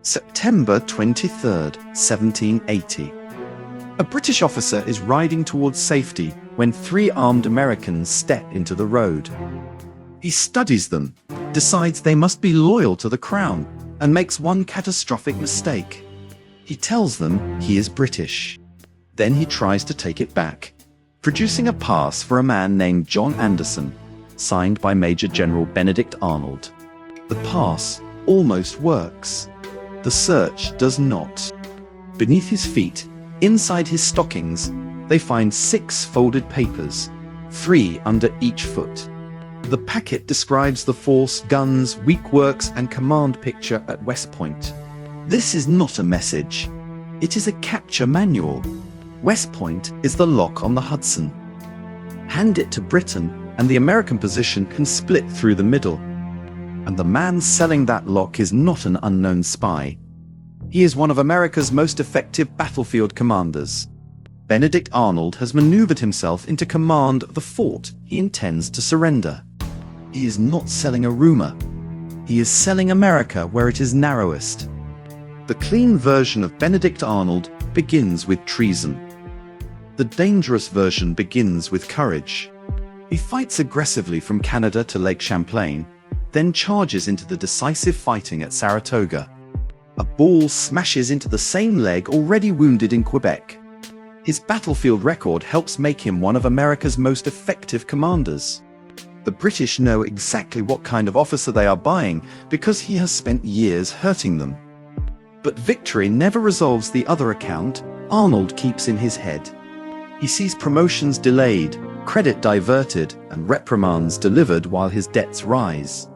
September 23rd, 1780. A British officer is riding towards safety when three armed Americans step into the road. He studies them, decides they must be loyal to the crown, and makes one catastrophic mistake. He tells them he is British. Then he tries to take it back, producing a pass for a man named John André, signed by Major General Benedict Arnold. The pass almost works. The search does not. Beneath his feet, inside his stockings, they find 6 folded papers, 3 under each foot. The packet describes the force, guns, weak works, and command picture at West Point. This is not a message. It is a capture manual. West Point is the lock on the Hudson. Hand it to Britain, and the American position can split through the middle. And the man selling that lock is not an unknown spy. He is one of America's most effective battlefield commanders. Benedict Arnold has maneuvered himself into command of the fort he intends to surrender. He is not selling a rumor. He is selling America where it is narrowest. The clean version of Benedict Arnold begins with treason. The dangerous version begins with courage. He fights aggressively from Canada to Lake Champlain, then charges into the decisive fighting at Saratoga. A ball smashes into the same leg already wounded in Quebec. His battlefield record helps make him one of America's most effective commanders. The British know exactly what kind of officer they are buying because he has spent years hurting them. But victory never resolves the other account Arnold keeps in his head. He sees promotions delayed, credit diverted, and reprimands delivered while his debts rise.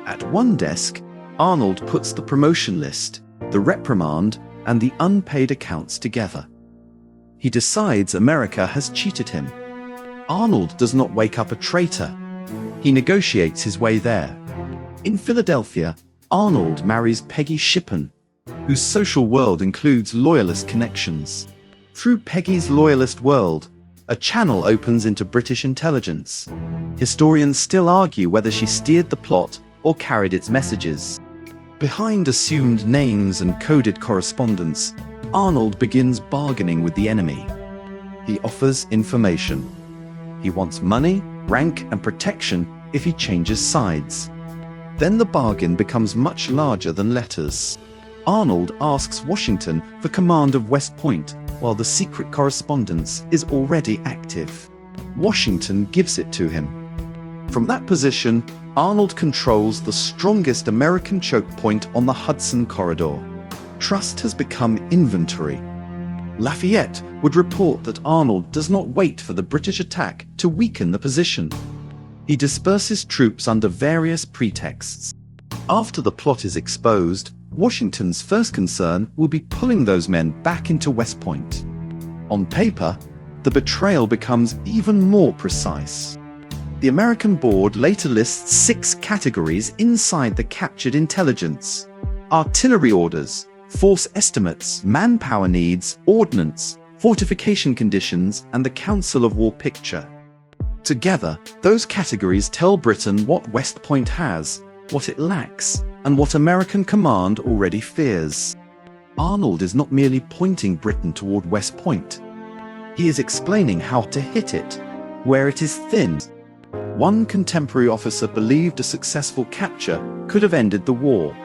At one desk, Arnold puts the promotion list, the reprimand, and the unpaid accounts together. He decides America has cheated him. Arnold does not wake up a traitor. He negotiates his way there. In Philadelphia, Arnold marries Peggy Shippen, whose social world includes loyalist connections. Through Peggy's loyalist world, a channel opens into British intelligence. Historians still argue whether she steered the plot or carried its messages. Behind assumed names and coded correspondence, Arnold begins bargaining with the enemy. He offers information. He wants money, rank, and protection if he changes sides. Then the bargain becomes much larger than letters. Arnold asks Washington for command of West Point, while the secret correspondence is already active. Washington gives it to him. From that position, Arnold controls the strongest American choke point on the Hudson corridor. Trust has become inventory. Lafayette would report that Arnold does not wait for the British attack to weaken the position. He disperses troops under various pretexts. After the plot is exposed, Washington's first concern will be pulling those men back into West Point. On paper, the betrayal becomes even more precise. The American board later lists 6 categories inside the captured intelligence: artillery orders, force estimates, manpower needs, ordnance, fortification conditions, and the Council of War picture. Together, those categories tell Britain what West Point has, what it lacks, and what American command already fears. Arnold is not merely pointing Britain toward West Point. He is explaining how to hit it, where it is thin. One contemporary officer believed a successful capture could have ended the war.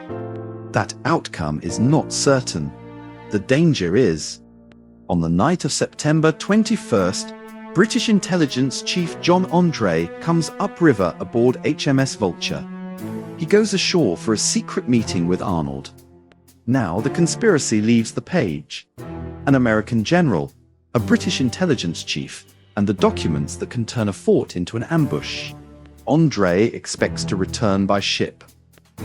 That outcome is not certain. The danger is. On the night of September 21st, British intelligence chief John André comes upriver aboard HMS Vulture. He goes ashore for a secret meeting with Arnold. Now the conspiracy leaves the page. An American general, a British intelligence chief, and the documents that can turn a fort into an ambush. André expects to return by ship.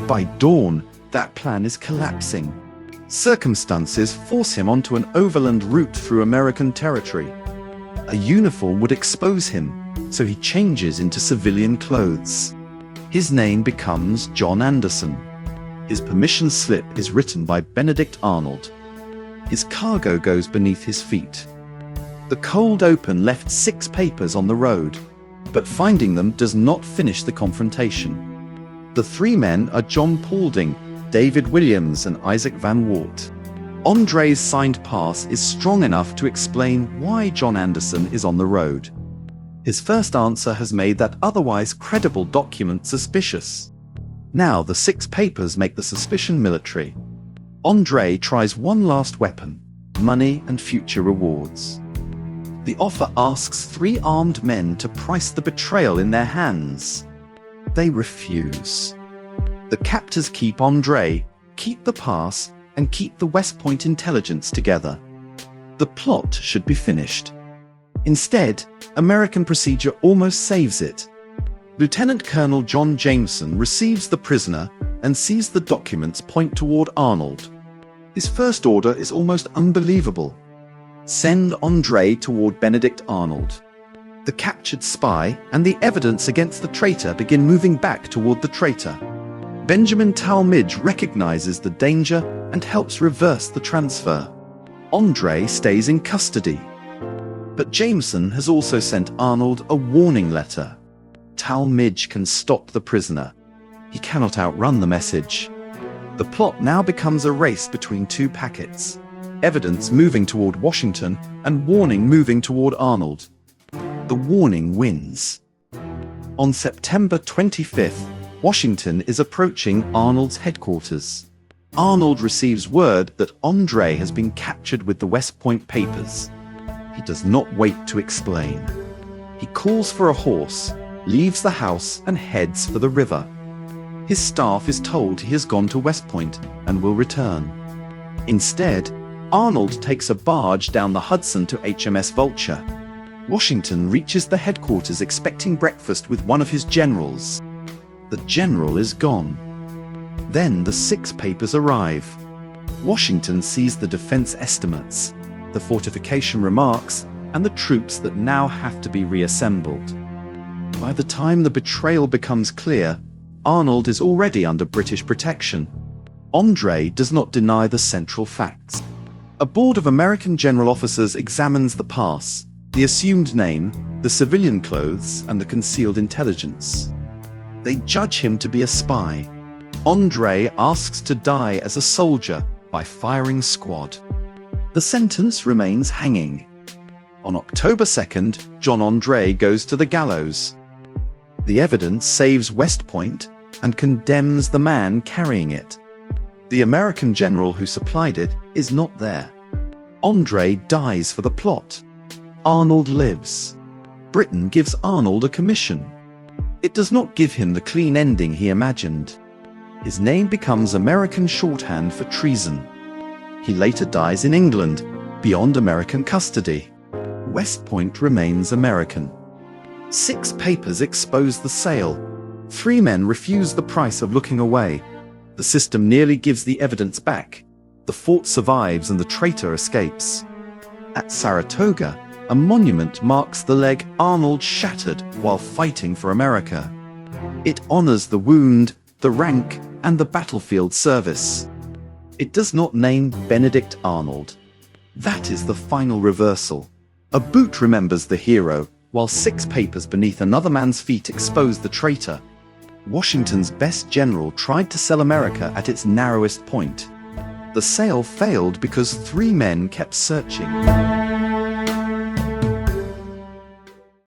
By dawn, that plan is collapsing. Circumstances force him onto an overland route through American territory. A uniform would expose him, so he changes into civilian clothes. His name becomes John André. His permission slip is written by Benedict Arnold. His cargo goes beneath his feet. The cold open left 6 papers on the road, but finding them does not finish the confrontation. The 3 men are John Paulding, David Williams and Isaac Van Wart. André's signed pass is strong enough to explain why John Anderson is on the road. His first answer has made that otherwise credible document suspicious. Now the 6 papers make the suspicion military. André tries one last weapon: money and future rewards. The offer asks 3 armed men to price the betrayal in their hands. They refuse. The captors keep André, keep the pass, and keep the West Point intelligence together. The plot should be finished. Instead, American procedure almost saves it. Lieutenant Colonel John Jameson receives the prisoner and sees the documents point toward Arnold. His first order is almost unbelievable. Send André toward Benedict Arnold. The captured spy and the evidence against the traitor begin moving back toward the traitor. Benjamin Talmadge recognizes the danger and helps reverse the transfer. André stays in custody. But Jameson has also sent Arnold a warning letter. Talmadge can stop the prisoner. He cannot outrun the message. The plot now becomes a race between 2 packets. Evidence moving toward Washington and warning moving toward Arnold. The warning wins. On September 25th, Washington is approaching Arnold's headquarters. Arnold receives word that André has been captured with the West Point papers. He does not wait to explain. He calls for a horse, leaves the house, and heads for the river. His staff is told he has gone to West Point and will return. Instead, Arnold takes a barge down the Hudson to HMS Vulture. Washington reaches the headquarters expecting breakfast with one of his generals. The general is gone. Then the 6 papers arrive. Washington sees the defense estimates, the fortification remarks, and the troops that now have to be reassembled. By the time the betrayal becomes clear, Arnold is already under British protection. André does not deny the central facts. A board of American general officers examines the pass, the assumed name, the civilian clothes, and the concealed intelligence. They judge him to be a spy. André asks to die as a soldier by firing squad. The sentence remains hanging. On October 2nd, John André goes to the gallows. The evidence saves West Point and condemns the man carrying it. The American general who supplied it is not there. André dies for the plot. Arnold lives. Britain gives Arnold a commission. It does not give him the clean ending he imagined. His name becomes American shorthand for treason. He later dies in England, beyond American custody. West Point remains American. 6 papers expose the sale. 3 men refuse the price of looking away. The system nearly gives the evidence back. The fort survives and the traitor escapes. At Saratoga, a monument marks the leg Arnold shattered while fighting for America. It honors the wound, the rank, and the battlefield service. It does not name Benedict Arnold. That is the final reversal. A boot remembers the hero, while 6 papers beneath another man's feet expose the traitor. Washington's best general tried to sell America at its narrowest point. The sale failed because 3 men kept searching.